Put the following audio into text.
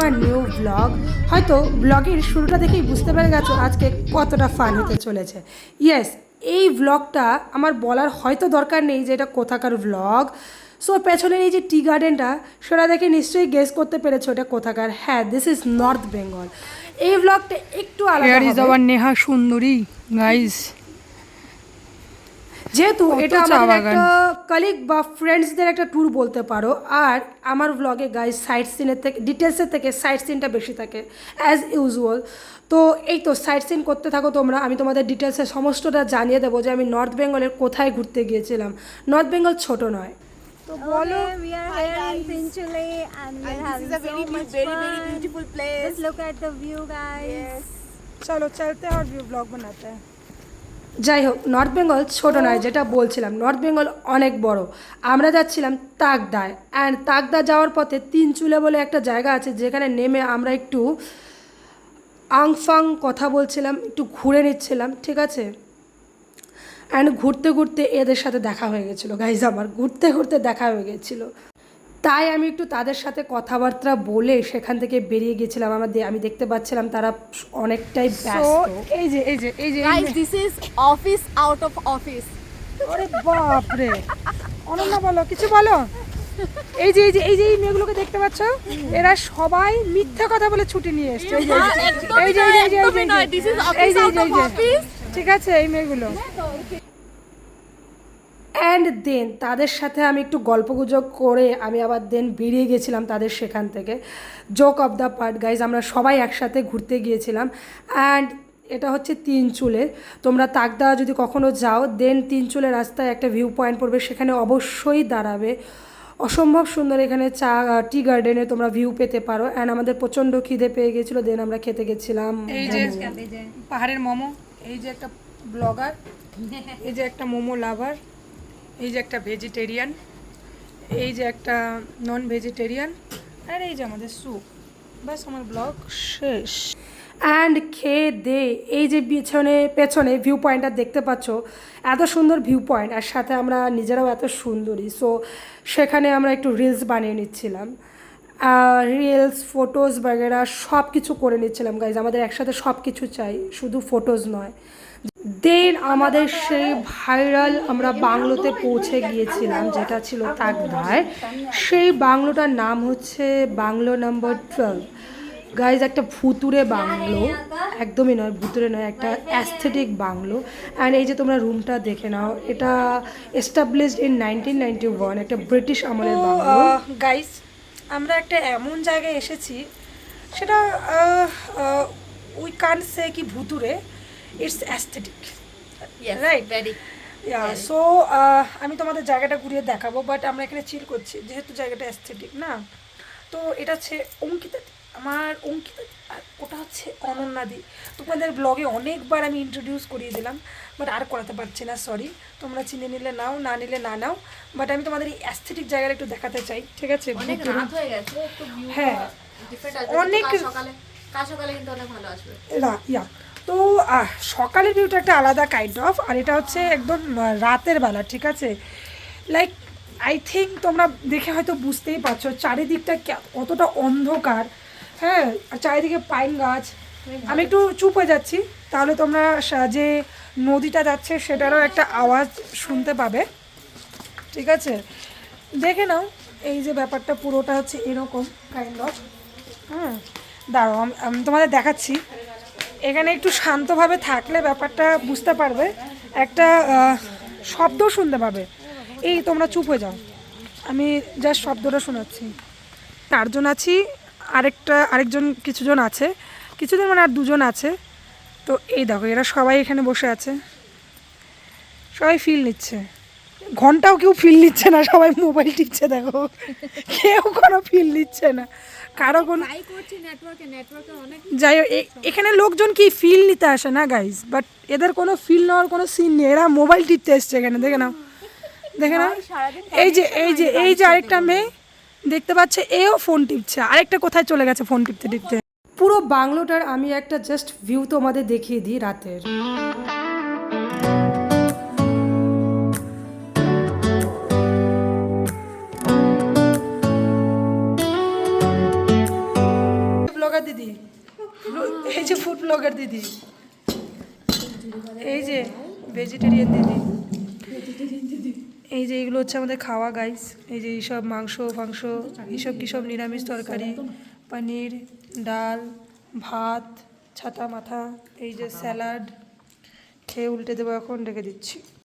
A new blog. হয়তো ব্লগের শুরুটা দেখেই বুঝতে পেরে গেছো আজকে কতটা ফান হতে চলেছে। ইয়েস, এই ব্লগটা আমার বলার হয়তো দরকার নেই যে এটা কোথাকার ব্লগ। সো পেছনের এই যে টি গার্ডেনটা সেটা দেখে নিশ্চয়ই গেস করতে পেরেছো এটা কোথাকার। হ্যাঁ, দিস ইজ নর্থ বেঙ্গল। এই ব্লগটা একটু আলাদা Here is হবে our Neha Sundari, guys. যেহেতু কত এটা চা আমাদের বাগান। একটা কলিগ বা ফ্রেন্ডসদের একটা ট্যুর বলতে পারো। আর আমার ব্লগে গাইজ সাইট সিনের থেকে ডিটেলসের থেকে সাইট সিনটা বেশি থাকে অ্যাজ ইউজুয়াল। তো এই তো সাইট সিন করতে থাকো তোমরা, আমি তোমাদের ডিটেলসে সমস্তটা জানিয়ে দেবো যে আমি নর্থ বেঙ্গলের কোথায় ঘুরতে গিয়েছিলাম। নর্থ বেঙ্গল ছোট নয়। তো বলো। Okay, we are here in Pinchule and we are having this is a so much very fun. beautiful place. Just look at the view, guys. চলো চলতে আর ভিউ ব্লগ বানাতে হ্যাঁ। যাই হোক, নর্থ বেঙ্গল ছোট নয়, যেটা বলছিলাম নর্থ বেঙ্গল অনেক বড়। আমরা যাচ্ছিলাম তাকদায়, অ্যান্ড তাকদা যাওয়ার পথে তিনচুলে বলে একটা জায়গা আছে যেখানে নেমে আমরা একটু আংফাং কথা বলছিলাম, একটু ঘুরে নিচ্ছিলাম, ঠিক আছে। অ্যান্ড ঘুরতে ঘুরতে এদের সাথে দেখা হয়ে গেছিলো গাইজ, আমার ঘুরতে ঘুরতে দেখা হয়ে গেছিলো। তাই আমি একটু তাদের সাথে কথাবার্তা বলে সেখান থেকে বেরিয়ে গেছিলাম। আমি দেখতে পাচ্ছিলাম তারা অনেকটাই ব্যস্ত। এই যে Guys, this is office out of office. আরে বাপ রে, অনন্যা বলো, কিছু বলো। এই যে মেয়েগুলোকে দেখতে পাচ্ছ, এরা সবাই মিথ্যা কথা বলে ছুটি নিয়ে এসছে। একদমই নয়, this is office out of office. ঠিক আছে, এই মেয়েগুলো। অ্যান্ড দেন তাদের সাথে আমি একটু গল্পগুজব করে আমি আবার দেন বেরিয়ে গেছিলাম তাদের সেখান থেকে। Joke of the part guys, আমরা সবাই একসাথে ঘুরতে গিয়েছিলাম। অ্যান্ড এটা হচ্ছে তিনচুলের। তোমরা তাকদা যদি কখনো যাও দেন তিনচুলের রাস্তায় একটা ভিউ পয়েন্ট পড়বে, সেখানে অবশ্যই দাঁড়াবে। অসম্ভব সুন্দর এখানে টি গার্ডেনে তোমরা ভিউ পেতে পারো। অ্যান্ড আমাদের প্রচণ্ড খিদে পেয়ে গেছিলো, দেন আমরা খেতে গেছিলাম এই যে পাহাড়ের মোমো, এই যে একটা ব্লগার, এই যে একটা মোমো লাভার, এই যে একটা ভেজিটেরিয়ান, এই যে একটা নন ভেজিটেরিয়ান, আর এই যে আমাদের স্যুপ। ব্যাস, আমার ব্লগ শেষ। অ্যান্ড খেয়ে দে এই যে পেছনে ভিউ পয়েন্টটা দেখতে পাচ্ছ, এত সুন্দর ভিউ পয়েন্ট, আর সাথে আমরা নিজেরাও এত সুন্দরী। সো সেখানে আমরা একটু রিলস বানিয়ে নিচ্ছিলাম, রিলস ফটোজ বাগেরা সব কিছু করে নিচ্ছিলাম গাইজ। আমাদের একসাথে সব কিছু চাই, শুধু ফটোজ নয়। দেন আমাদের সেই ভাইরাল আমরা বাংলোতে পৌঁছে গিয়েছিলাম, যেটা ছিল তাকদায়। সেই বাংলোটার নাম হচ্ছে বাংলো নাম্বার 12 গাইজ। একটা ভুতুরে বাংলো, একদমই নয় ভুতুরে নয়, একটা অ্যাস্থেটিক বাংলো। অ্যান্ড এই যে তোমরা রুমটা দেখে নাও, এটা এস্টাবলিশড ইন 1991, একটা ব্রিটিশ আমলের বাংলো। গাইস, আমরা একটা এমন জায়গায় এসেছি, সেটা উই কান্ট সে কি ভুতুরে, it's aesthetic, Yes, right? very. So আমি তোমাদের জায়গাটা ঘুরিয়ে দেখাবো, বাট আমরা এখানে চিল করছি যেহেতু জায়গাটা অ্যাস্থেটিক না। তো এটা হচ্ছে অঙ্কিতা, আমার অঙ্কিতা, আর ওটা হচ্ছে অনন্যাদি। তোমাদের ব্লগে অনেকবার আমি ইন্ট্রোডিউস করিয়ে দিলাম, বাট আর করাতে পারছি না, সরি। তোমরা চিনে নিলে নাও, না নিলে না নাও, বাট আমি তোমাদের এই অ্যাস্থেটিক জায়গাটা একটু দেখাতে চাই, ঠিক আছে? অনেক রাত হয়ে গেছে, একটু ভিউ হ্যাঁ, ডিফারেন্ট আছে। অনেক- কাল সকালে কিন্তু অনেক ভালো আসবে। ইয়া। তো সকালের ভিউটা একটা আলাদা কাইন্ড অফ, আর এটা হচ্ছে একদম রাতের বেলা, ঠিক আছে? লাইক আই থিঙ্ক তোমরা দেখে হয়তো বুঝতেই পারছো চারিদিকটা কতটা অন্ধকার, হ্যাঁ, আর চারিদিকে পাইন গাছ। আমি একটু চুপ হয়ে যাচ্ছি, তাহলে তোমরা যে নদীটা যাচ্ছে সেটারও একটা আওয়াজ শুনতে পাবে, ঠিক আছে? দেখে নাও, এই যে ব্যাপারটা পুরোটা হচ্ছে এরকম কাইন্ড অফ। দাঁড়াও, আমি তোমাদের দেখাচ্ছি। এখানে একটু শান্তভাবে থাকলে ব্যাপারটা বুঝতে পারবে, একটা শব্দ শুনতে পাবে। এই তোমরা চুপ হয়ে যাও, আমি জাস্ট শব্দটা শোনাচ্ছি। চারজন আছি, আরেকজন কিছুজন আছে, কিছুজন মানে আর দুজন আছে। তো এই দেখো, এরা সবাই এখানে বসে আছে, সবাই ফিল নিচ্ছে। ঘন্টাও কেউ ফিল নিচ্ছে না, সবাই মোবাইল টিপছে, দেখো কেউ কোনো ফিল নিচ্ছে না, কারো কোনো। যাই হোক, এখানে লোকজন কি ফিল নিতে আসে না গাইজ, বাট এদের কোনো ফিল নেওয়ার কোনো সিন নেই, এরা মোবাইল টিপতে এসছে এখানে, দেখে নাও, দেখে নাও। এই যে আরেকটা মেয়ে দেখতে পাচ্ছে, এও ফোন টিপছে, আরেকটা কোথায় চলে গেছে ফোন টিপতে টিপতে। পুরো বাংলোটার আমি একটা জাস্ট ভিউ তোমাদের দেখিয়ে দিই রাতের। ব্লগার দিদি, এই যে ফুড ব্লগার দিদি, এই যে ভেজিটেরিয়ান দিদি, এই যে এগুলো হচ্ছে আমাদের খাওয়া গাইস। এই যে এইসব মাংস ফাংস, এইসব কী সব নিরামিষ তরকারি, পনির, ডাল, ভাত, ছাতা মাথা, এই যে স্যালাড, খেয়ে উল্টে দেবো এখন, রেখে দিচ্ছি।